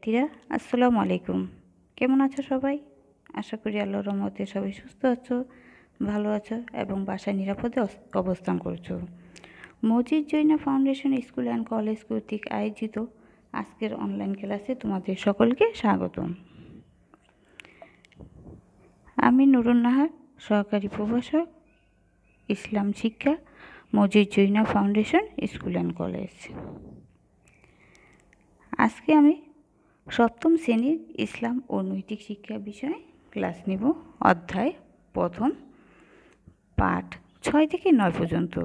শিক্ষার্থীরা আসসালামু আলাইকুম। কেমন আছো সবাই? আশা করি আল্লাহর রহমতে সবাই সুস্থ আছো, ভালো আছো এবং বাসায় নিরাপদে অবস্থান করছো। Majid Joina foundation school and college কর্তৃক আয়োজিত আজকের অনলাইন ক্লাসে তোমাদের সকলকে স্বাগতম। আমি নুরুন নাহার, সহকারী প্রভাষক, ইসলাম শিক্ষা, Majid Joina foundation school and college. আজকে আমি সপ্তম শ্রেণীর ইসলাম ও নৈতিক শিক্ষা বিষয়ে ক্লাস নেব। অধ্যায় প্রথম, পাঠ 6 থেকে 9 পর্যন্ত।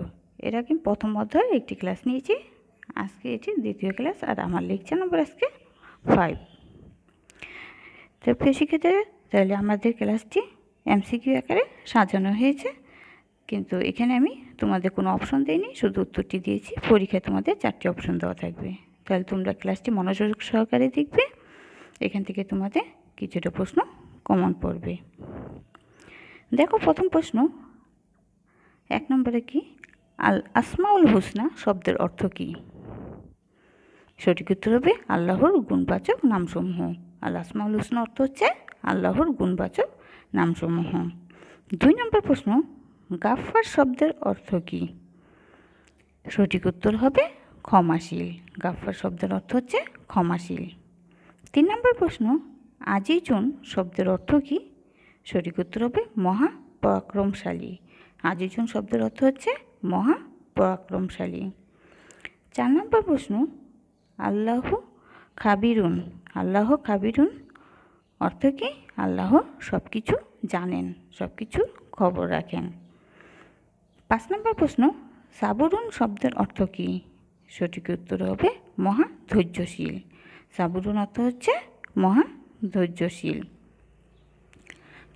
এর আগে প্রথম অধ্যায়ের একটি ক্লাস নিয়েছি, আজকে এটি দ্বিতীয় ক্লাস, আর আমার লেকচার নম্বর আজকে 5। তো প্রিয় শিক্ষার্থীরা, তাহলে আমাদের ক্লাসটি এমসিকিউ আকারে সাজানো হয়েছে, কিন্তু এখানে আমি তোমাদের কোনো অপশন দিইনি, শুধু উত্তরটি দিয়েছি। পরীক্ষায় তোমাদের 4টি অপশন দেওয়া থাকবে, তাহলে তোমরা ক্লাসটি মনোযোগ সহকারে দেখবে। এখান থেকে তোমাদের কিছুটা প্রশ্ন কমন পড়বে। দেখো, প্রথম প্রশ্ন 1 নম্বরে কি, আল আসমাউল হুসনা শব্দের অর্থ কী? সঠিক উত্তর হবে আল্লাহর গুণবাচক নামসমূহ। আল আসমাউল হুসনা অর্থ হচ্ছে আল্লাহর গুণবাচক নামসমূহ। 2 নম্বর প্রশ্ন, গাফফার শব্দের অর্থ কী? সঠিক উত্তর হবে ক্ষমাশীল। গাফফার শব্দের অর্থ হচ্ছে ক্ষমাশীল। 3 নম্বর প্রশ্ন, আজিজুন শব্দের অর্থ কী? সঠিক উত্তর হবে মহা পরাক্রমশালী। আজিজুন শব্দের অর্থ হচ্ছে মহা পরাক্রমশালী। 4 নম্বর প্রশ্ন, আল্লাহ খাবিরুন। আল্লাহ খাবিরুন অর্থ কী? আল্লাহ সব কিছু জানেন, সব কিছুর খবর রাখেন। 5 নম্বর প্রশ্ন, সাবুরুন শব্দের অর্থ কী? সঠিক উত্তর হবে মহা ধৈর্যশীল। সাবুরুন অর্থ হচ্ছে মহা ধৈর্যশীল।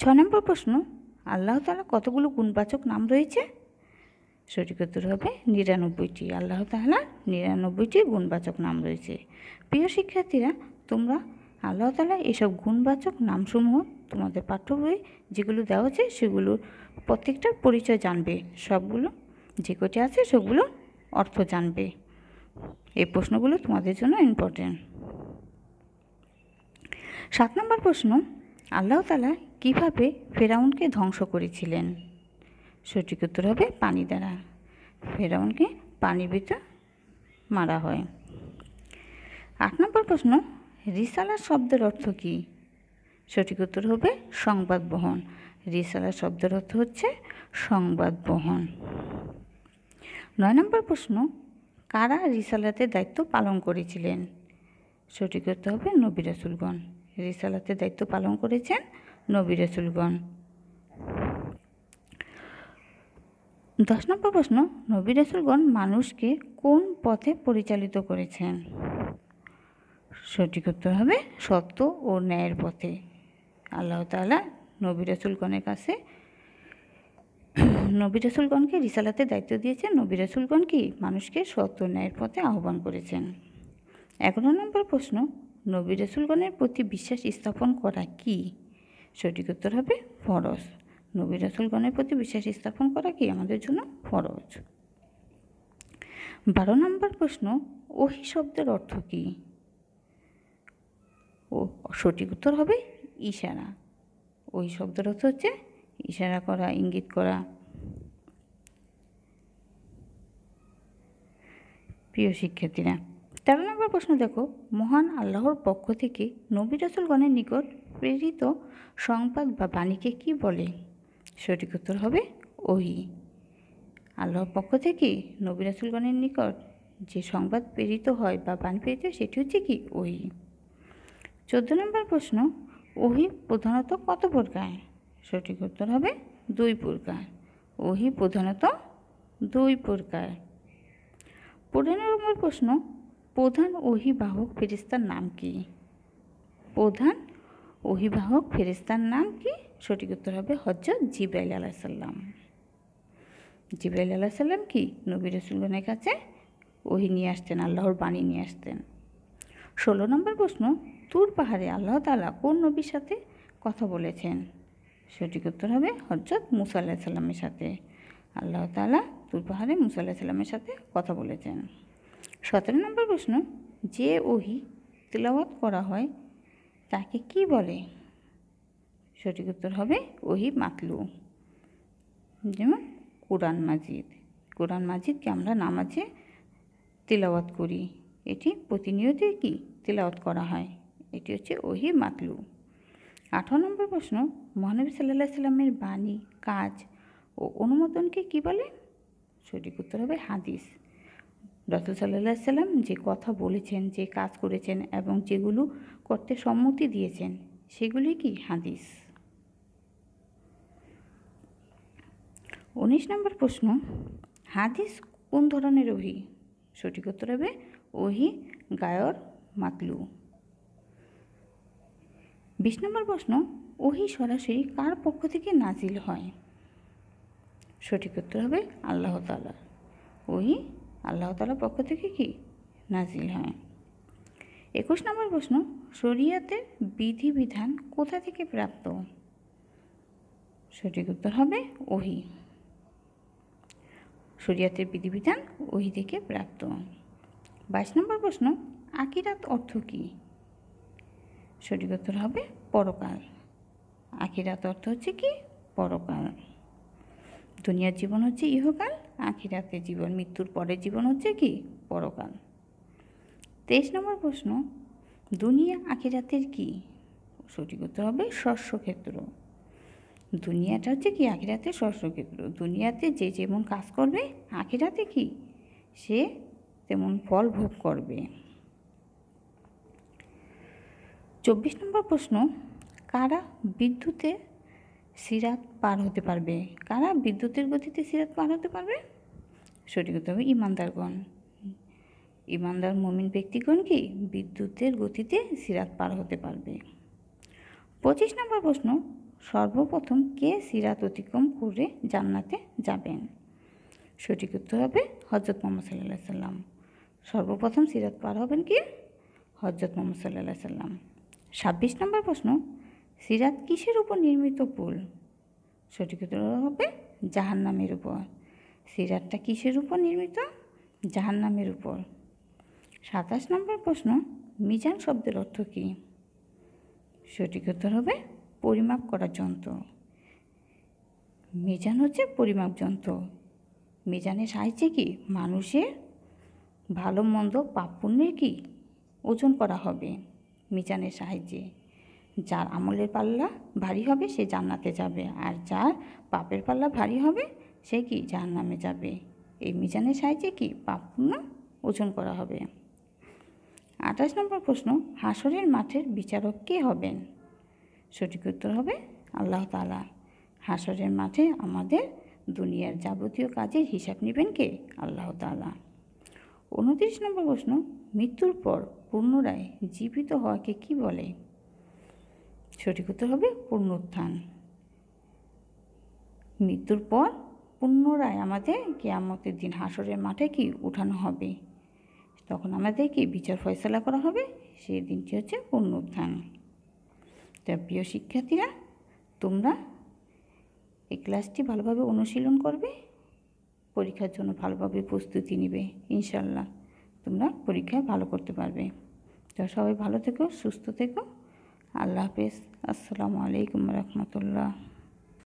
6 নম্বর প্রশ্ন, আল্লাহ তাআলা কতগুলো গুণবাচক নাম রয়েছে? সঠিক উত্তর হবে 99টি। আল্লাহ তাআলার 99টি গুণবাচক নাম রয়েছে। প্রিয় শিক্ষার্থীরা, তোমরা আল্লাহ তাআলা এসব গুণবাচক নামসমূহ তোমাদের পাঠ্য বই যেগুলো দেওয়া আছে সেগুলোর প্রত্যেকটার পরিচয় জানবে। সবগুলো যে কটি আছে সেগুলো অর্থ জানবে। এই প্রশ্নগুলো তোমাদের জন্য ইম্পর্টেন্ট। 7 নম্বর প্রশ্ন, আল্লাহ তাআলা কীভাবে ফেরাউনকে ধ্বংস করেছিলেন? সঠিক উত্তর হবে পানি দ্বারা। ফেরাউনকে পানির ভিতর মারা হয়। 8 নম্বর প্রশ্ন, রিসালা শব্দের অর্থ কী? সঠিক উত্তর হবে সংবাদ বহন। রিসালা শব্দের অর্থ হচ্ছে সংবাদ বহন। 9 নম্বর প্রশ্ন, কারা রিসালাতের দায়িত্ব পালন করেছিলেন? সঠিক উত্তর হবে নবী রাসূলগণ। রিসালাতের দায়িত্ব পালন করেছেন নবী রাসূলগণ। 10 নম্বর প্রশ্ন, নবী রাসূলগণ মানুষকে কোন পথে পরিচালিত করেছেন? সঠিক উত্তর হবে সত্য ও ন্যায়ের পথে। আল্লাহ তাআলা নবী রাসূলগণকে রিসালাতের দায়িত্ব দিয়েছেন। নবী রাসূলগণ কি মানুষকে সত্য ন্যায়ের পথে আহ্বান করেছেন। 11 নম্বর প্রশ্ন, নবী রাসূলগণের প্রতি বিশ্বাস স্থাপন করা কি? সঠিক উত্তর হবে ফরজ। নবী রাসূলগণের প্রতি বিশ্বাস স্থাপন করা কি আমাদের জন্য ফরজ। 12 নম্বর প্রশ্ন, ওহী শব্দের অর্থ কী? সঠিক উত্তর হবে ইশারা। ওই শব্দের অর্থ হচ্ছে ইশারা করা, ইঙ্গিত করা। প্রিয় শিক্ষার্থীরা, 13 নম্বর প্রশ্ন দেখো, মহান আল্লাহর পক্ষ থেকে নবী রাসূলগণের নিকট প্রেরিত সংবাদ বা বাণীকে কি বলে? সঠিক উত্তর হবে ওহী। আল্লাহর পক্ষ থেকে নবী রাসূলগণের নিকট যে সংবাদ প্রেরিত হয় বা বাণী প্রেরিত হয় সেটি হচ্ছে কি ওহী। 14 নম্বর প্রশ্ন, ওহী প্রধানত কত প্রকার? সঠিক উত্তর হবে 2 প্রকার। ওহী প্রধানত 2 প্রকার। 15 নম্বর প্রশ্ন, প্রধান ওহীবাহক ফেরেশতার নাম কি? প্রধান ওহীবাহক ফেরেশতার নাম কি? সঠিক উত্তর হবে হযরত জিবরাইল আলাইহিস সালাম। জিবরাইল আলাইহিস সালাম কি নবী রাসূলগণের কাছে ওহী নিয়ে আসতেন, আল্লাহর বাণী নিয়ে আসতেন। 16 নম্বর প্রশ্ন, তুর পাহাড়ে আল্লাহ তাআলা কোন নবীর সাথে কথা বলেছেন? সঠিক উত্তর হবে হযরত মূসা আলাইহিস সালামের সাথে। আল্লাহ তাআলা তুর পাহাড়ে মূসা আলাইহিস সালামের সাথে কথা বলেছেন। 17 নম্বর প্রশ্ন, যে ওহী তিলাওয়াত করা হয় তাকে কি বলে? সঠিক উত্তর হবে ওহী মাতলু। যেমন কোরআন মাজিদ, কোরআন মাজিদকে আমরা নামাজে তিলাওয়াত করি, এটি প্রতিনিয়তই কি তিলাওয়াত করা হয়, এটি হচ্ছে ওহী মাতলু। 18 নম্বর প্রশ্ন, মহানবী সাল্লাল্লাহু আলাইহি সাল্লামের বাণী, কাজ ও অনুমোদনকে কি বলে? সঠিক উত্তর হবে হাদিস। রাসূল সাল্লাল্লাহু আলাইহি সাল্লাম যে কথা বলেছেন, যে কাজ করেছেন এবং যেগুলো করতে সম্মতি দিয়েছেন সেগুলি কি হাদিস। 19 নম্বর প্রশ্ন, হাদিস কোন ধরনের ওহী? সঠিক উত্তর হবে ওহী গায়র মাতলু। 20 নম্বর প্রশ্ন, ওহী সরাসরি কার পক্ষ থেকে নাজিল হয়? সঠিক উত্তর হবে আল্লাহ তাআলা। ওহী আল্লাহ তাআলার পক্ষ থেকে কি নাজিল হয়। 21 নম্বর প্রশ্ন, শরীয়তের বিধিবিধান কোথা থেকে প্রাপ্ত? সঠিক উত্তর হবে ওহী। শরীয়তের বিধিবিধান ওহী থেকে প্রাপ্ত। 22 নম্বর প্রশ্ন, আখিরাত অর্থ কী? সঠিক উত্তর হবে পরকাল। আখিরাত অর্থ হচ্ছে কি পরকাল। দুনিয়ার জীবন হচ্ছে ইহকাল, আখিরাতের জীবন, মৃত্যুর পরের জীবন হচ্ছে কি পরকাল। 23 নম্বর প্রশ্ন, দুনিয়া আখিরাতের কি? সঠিক উত্তর হবে শস্যক্ষেত্র। দুনিয়াটা হচ্ছে কি আখিরাতের শস্যক্ষেত্র। দুনিয়াতে যে যেমন কাজ করবে আখিরাতে কি সে তেমন ফল ভোগ করবে। 24 নম্বর প্রশ্ন, কারা বিদ্যুতের সিরাত পার হতে পারবে? কারা বিদ্যুতের গতিতে সিরাত পার হতে পারবে? সঠিক উত্তর হবে ঈমানদারগণ। ঈমানদার মুমিন ব্যক্তিগণ কি বিদ্যুতের গতিতে সিরাত পার হতে পারবে। 25 নম্বর প্রশ্ন, সর্বপ্রথম কে সিরাত অতিক্রম করে জান্নাতে যাবেন? সঠিক উত্তর হবে হযরত মুহাম্মদ সাল্লাল্লাহু আলাইহি সাল্লাম। সর্বপ্রথম সিরাত পার হবেন কি হযরত মুহাম্মদ সাল্লাল্লাহু আলাইহি সাল্লাম। 26 নম্বর প্রশ্ন, সিরাত কিসের উপর নির্মিত পুল? সঠিক উত্তর হবে জাহান্নামের উপর। সিরাতটা কিসের উপর নির্মিত? জাহান্নামের উপর। 27 নম্বর প্রশ্ন, মিজান শব্দের অর্থ কী? সঠিক উত্তর হবে পরিমাপ করার যন্ত্র। মিজান হচ্ছে পরিমাপ যন্ত্র। মিজানের সাহায্যে কি মানুষের ভালো মন্দ পাপ পুণ্যের কি ওজন করা হবে মিজানের সাহায্যে। যার আমলের পাল্লা ভারী হবে সে জান্নাতে যাবে, আর যার পাপের পাল্লা ভারী হবে সে কি জাহান্নামে যাবে। এই মিজানের সাহায্যে কি পাপ পুণ্য ওজন করা হবে। 28 নম্বর প্রশ্ন, হাসরের মাঠের বিচারক কে হবেন? সঠিক উত্তর হবে আল্লাহ তাআলা। হাসরের মাঠে আমাদের দুনিয়ার যাবতীয় কাজের হিসাব নেবেন কে? আল্লাহ তাআলা। 29 নম্বর প্রশ্ন, মৃত্যুর পর পুনরায় জীবিত হওয়াকে কি বলে? সঠিক উত্তর হবে পুনরুত্থান। মৃত্যুর পর পুনরায় আমাদের কিয়ামতের দিন হাসরের মাঠে কি উঠানো হবে, তখন আমাদের কি বিচার ফয়সালা করা হবে, সেই দিনটি হচ্ছে পুনরুত্থান। তা প্রিয় শিক্ষার্থীরা, তোমরা এই ক্লাসটি ভালোভাবে অনুশীলন করবে, পরীক্ষার জন্য ভালোভাবে প্রস্তুতি নিবে। ইনশাল্লাহ তোমরা পরীক্ষায় ভালো করতে পারবে। তো সবাই ভালো থেকো, সুস্থ থেকো। আল্লাহ হাফেজ। আসসালামু আলাইকুম রহমতুল্লাহ।